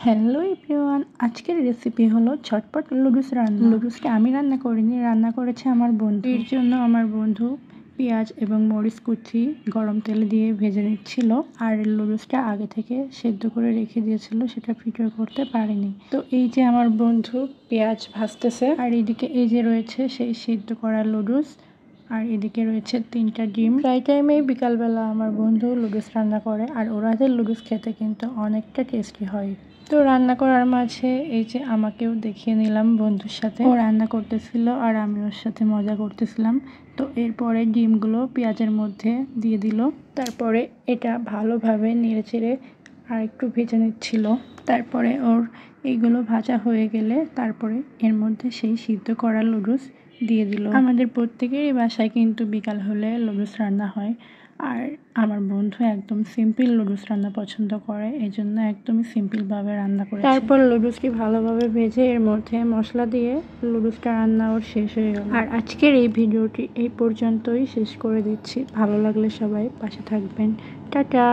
Hello everyone, আজকের recipe হলো ঝটপট লুডুস রান্না। লুডুসটা আমি রান্না করিনি, রান্না করেছে আমার বন্ধু। এর জন্য আমার বন্ধু পেঁয়াজ এবং মরিচ কুচি গরম তেলে দিয়ে ভেজে নিচ্ছিল, আর লুডুসটা আগে থেকে সেদ্ধ করে রেখে দিয়েছিল, সেটা ভিডিও করতে পারিনি। তো এই যে আমার বন্ধু পেঁয়াজ ভাজতেছে, আর এদিকে এই যে রয়েছে সেই সিদ্ধ করা লুডুস, আর এদিকে রয়েছে 3টা ডিম। প্রায় টাইমেই বিকালবেলা আমার বন্ধু লুডুস রান্না করে, আর ওরাদের লুডুস খেতে কিন্তু অনেকটা টেস্টি হয়। তো রান্না করার মাঝে এই যে আমাকেও দেখিয়ে নিলাম বন্ধুর সাথে, ও রান্না করতেছিল আর আমি ওর সাথে মজা করতেছিলাম। তো এরপরে ডিমগুলো পেঁয়াজের মধ্যে দিয়ে দিল, তারপরে এটা ভালোভাবে নেড়েচেড়ে আর একটু ভেজে নিচ্ছিল। তারপরে ওর এইগুলো ভাজা হয়ে গেলে তারপরে এর মধ্যে সেই সিদ্ধ করা লুডুস দিয়ে দিল। আমাদের প্রত্যেকেরই বাসায় কিন্তু বিকাল হলে লুডুস রান্না হয়, আর আমার বন্ধু একদম সিম্পল লুডুস রান্না পছন্দ করে, এই জন্য একদমই সিম্পলভাবে রান্না করে। তারপর লুডুসটি ভালোভাবে ভেজে এর মধ্যে মশলা দিয়ে লুডুসটা রান্না ওর শেষ হয়ে গেল। আর আজকের এই ভিডিওটি এই পর্যন্তই শেষ করে দিচ্ছি। ভালো লাগলে সবাই পাশে থাকবেন। টাটা।